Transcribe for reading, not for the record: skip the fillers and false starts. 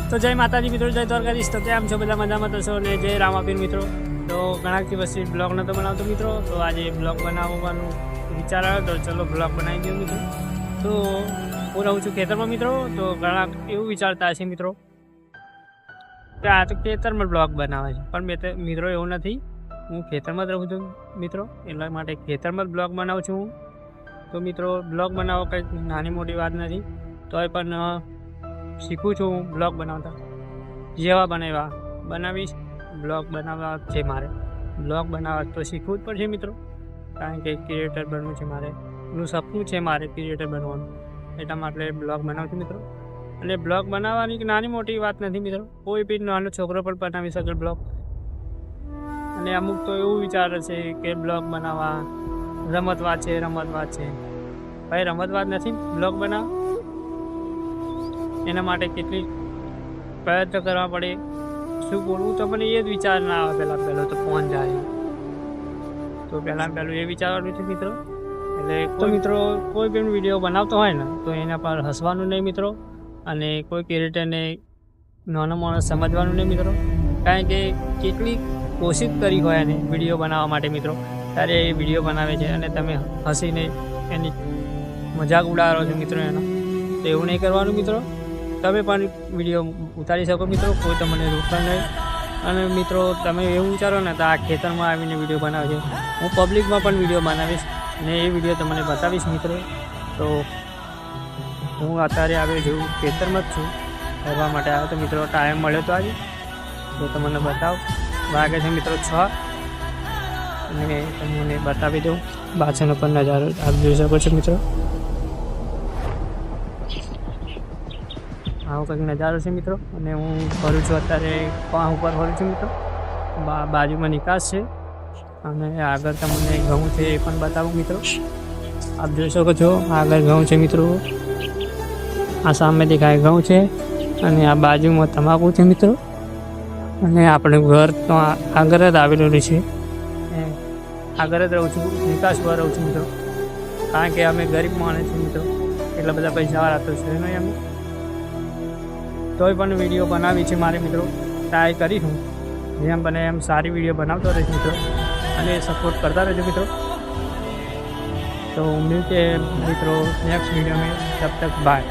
તો જય માતાજી મિત્રો, જય દ્વારકાધીશ. તો કેમ છો બધા? મજામાં તો છો ને? જય રામાપીર મિત્રો. તો ઘણા દિવસથી બ્લોગ નહોતો બનાવતો મિત્રો, તો આજે બ્લોગ બનાવવાનું વિચાર આવ્યો, તો ચલો બ્લોગ બનાવી દઉં મિત્રો. તો હું રહું છું ખેતરમાં મિત્રો. તો ઘણા એવું વિચારતા હશે મિત્રો કે આ તો ખેતરમાં બ્લોગ બનાવે છે, પણ મિત્રો એવું નથી. હું ખેતરમાં જ રહું છું મિત્રો, એટલા માટે ખેતરમાં જ બ્લોગ બનાવું છું હું. તો મિત્રો બ્લોગ બનાવવો કંઈક નાની મોટી વાત નથી, તોય પણ શીખું છું હું બ્લોગ બનાવતા. જેવા બનાવીશ. બ્લોગ બનાવવા છે મારે, બ્લોગ બનાવવા તો શીખવું જ પડશે મિત્રો, કારણ કે ક્રિએટર બનવું છે મારે. એનું સપનું છે મારે ક્રિએટર બનવાનું, એટલા માટે બ્લોગ બનાવું છું મિત્રો. અને બ્લોગ બનાવવાની નાની મોટી વાત નથી મિત્રો, કોઈ બી નાનો છોકરો પણ બનાવી શકે બ્લોગ. અને અમુક તો એવું વિચારે છે કે બ્લોગ બનાવવા રમત વાત છે. ભાઈ રમત વાત નથી બ્લોગ બનાવવા. એના માટે કેટલી પ્રયત્ન કરવા પડે, શું બોલવું તો મને એ જ વિચાર ના આવે. પહેલાં તો ફોન જાય, તો પહેલું એ વિચારવાનું છે મિત્રો. એટલે તો મિત્રો કોઈ પણ વિડીયો બનાવતો હોય ને, તો એના પર હસવાનું નહીં મિત્રો, અને કોઈ ક્રિએટરને નાનો માણસ સમજવાનું નહીં મિત્રો. કારણ કે કેટલી કોશિશ કરી હોય એને વિડીયો બનાવવા માટે મિત્રો, ત્યારે એ વિડીયો બનાવે છે અને તમે હસીને એની મજાક ઉડાડો છો મિત્રો એનો. તો એવું નહીં કરવાનું મિત્રો. તમે પણ વિડીયો ઉતારી શકો મિત્રો, કોઈ તમને રોકતા નહીં. અને મિત્રો તમે એવું વિચારો ને તો આ ખેતરમાં આવીને વિડીયો બનાવે છે, હું પબ્લિકમાં પણ વિડીયો બનાવીશ ને એ વિડીયો તમને બતાવીશ મિત્રો. તો હું અત્યારે આવ્યો છું ખેતરમાં જ છું, ફરવા માટે આવ્યો તો મિત્રો. ટાઈમ મળ્યો તો આજે, તો તમને બતાવો. વાગે છે મિત્રો 6, અને તમને બતાવી દઉં પાછળનો પણ નજારો આપ જોઈ શકો છો મિત્રો. આવો કંઈક નજારો છે મિત્રો. અને હું ફરું છું અત્યારે પાં ઉપર ફરું છું મિત્રો. બાજુમાં નિકાસ છે, અને આગળ તમને ઘઉં છે એ પણ બતાવું મિત્રો. આપ જોઈ શકો છો આગળ ઘઉં છે મિત્રો. આ સામે દેખાય ઘઉં છે, અને આ બાજુમાં તમાકુ છે મિત્રો. અને આપણે ઘર તો આગળ જ આવેલું છે, આગળ જ રહું છું, નિકાસ પર રહું છું મિત્રો. કારણ કે અમે ગરીબ માણસ છીએ મિત્રો, એટલા બધા પૈસાવાળા તો છે નહીં અમે. તોય પણ વિડીયો બનાવી છે મારે મિત્રો. ટ્રાય કરીશું જેમ બને એમ સારી વિડીયો બનાવતો રહીશ મિત્રો, અને સપોર્ટ કરતા રહેજો મિત્રો. तो मिलते हैं मित्रों नेक्स्ट वीडियो में, तब तक बाय.